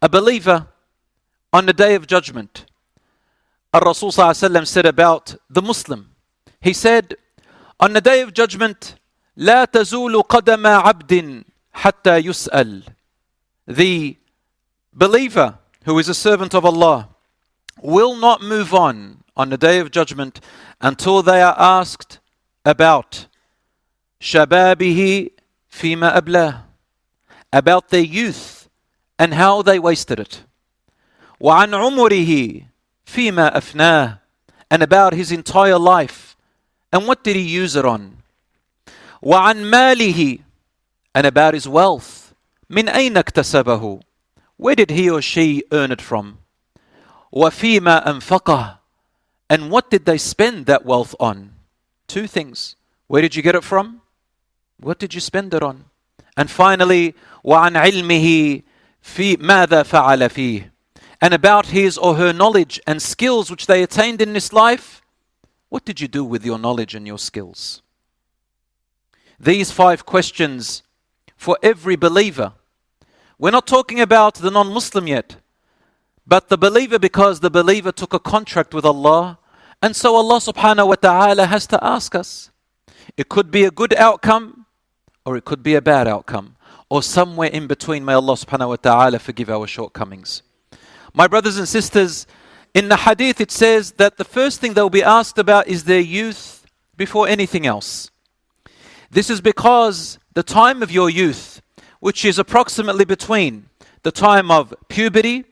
A believer on the Day of Judgment. Rasul said about the Muslim. He said, on the Day of Judgment, لا تزول قدم عبد حتى يسأل. The believer who is a servant of Allah will not move on the Day of Judgment until they are asked about شبابه فيما أبلاه, about their youth and how they wasted it. وعن عمره فيما أفناه, and about his entire life and what did he use it on. وعن ماله, and about his wealth. من أين اكتسبه, where did he or she earn it from. وفيما أنفقه, and what did they spend that wealth on. Two things. Where did you get it from? What did you spend it on? And finally, وعن علمه في ماذا فعل فيه, and about his or her knowledge and skills which they attained in this life. What did you do with your knowledge and your skills? These 5 questions for every believer. We're not talking about the non-Muslim yet, but the believer, because the believer took a contract with Allah, and so Allah subhanahu wa ta'ala has to ask us. It could be a good outcome, or it could be a bad outcome, or somewhere in between. May Allah subhanahu wa ta'ala forgive our shortcomings. My brothers and sisters, in the hadith it says that the first thing they'll be asked about is their youth before anything else. This is because the time of your youth, which is approximately between the time of puberty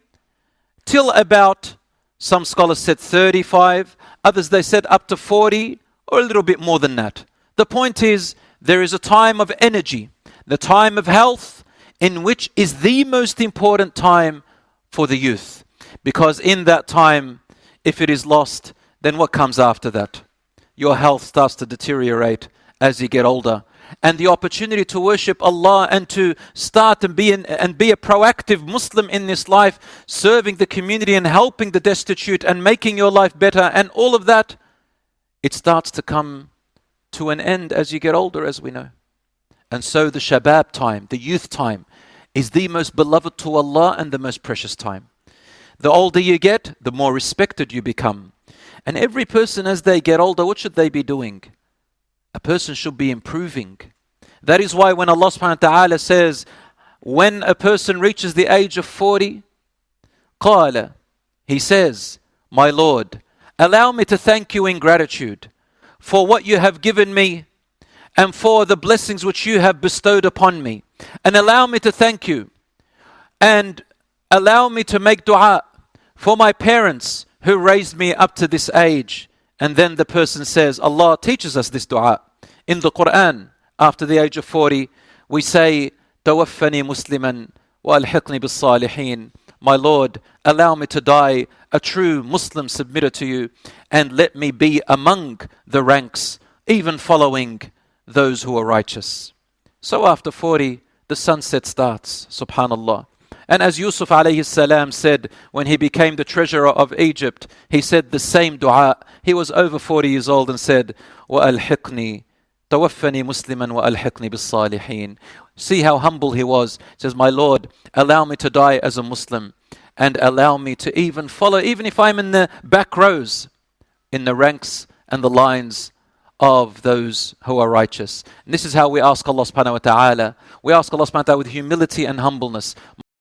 till about, some scholars said 35, others they said up to 40, or a little bit more than that. The point is, there is a time of energy, the time of health, in which is the most important time for the youth. Because in that time, if it is lost, then what comes after that? Your health starts to deteriorate as you get older. And the opportunity to worship Allah and to start and be a proactive Muslim in this life, serving the community and helping the destitute and making your life better and all of that, it starts to come to an end as you get older, as we know. And so the shabab time, the youth time, is the most beloved to Allah and the most precious time. The older you get, the more respected you become. And every person as they get older, what should they be doing? A person should be improving. That is why when Allah subhanahu wa ta'ala says, when a person reaches the age of 40, قال, he says, my Lord, allow me to thank you in gratitude for what you have given me and for the blessings which you have bestowed upon me. And allow me to thank you and allow me to make dua for my parents who raised me up to this age. And then the person says, Allah teaches us this dua. In the Quran, after the age of 40, we say, توفني مسلما وألحقني بالصالحين. My Lord, allow me to die a true Muslim submitter to you, and let me be among the ranks, even following those who are righteous. So after 40, the sunset starts, subhanallah. And as Yusuf alayhi salam said when he became the treasurer of Egypt, he said the same dua. He was over 40 years old and said, وَأَلْحِقْنِي توفني مسلما وألحقني بالصالحين. See how humble he was. He says, my Lord, allow me to die as a Muslim and allow me to even follow, even if I'm in the back rows, in the ranks and the lines of those who are righteous. And this is how we ask Allah subhanahu wa ta'ala. We ask Allah subhanahu wa ta'ala with humility and humbleness.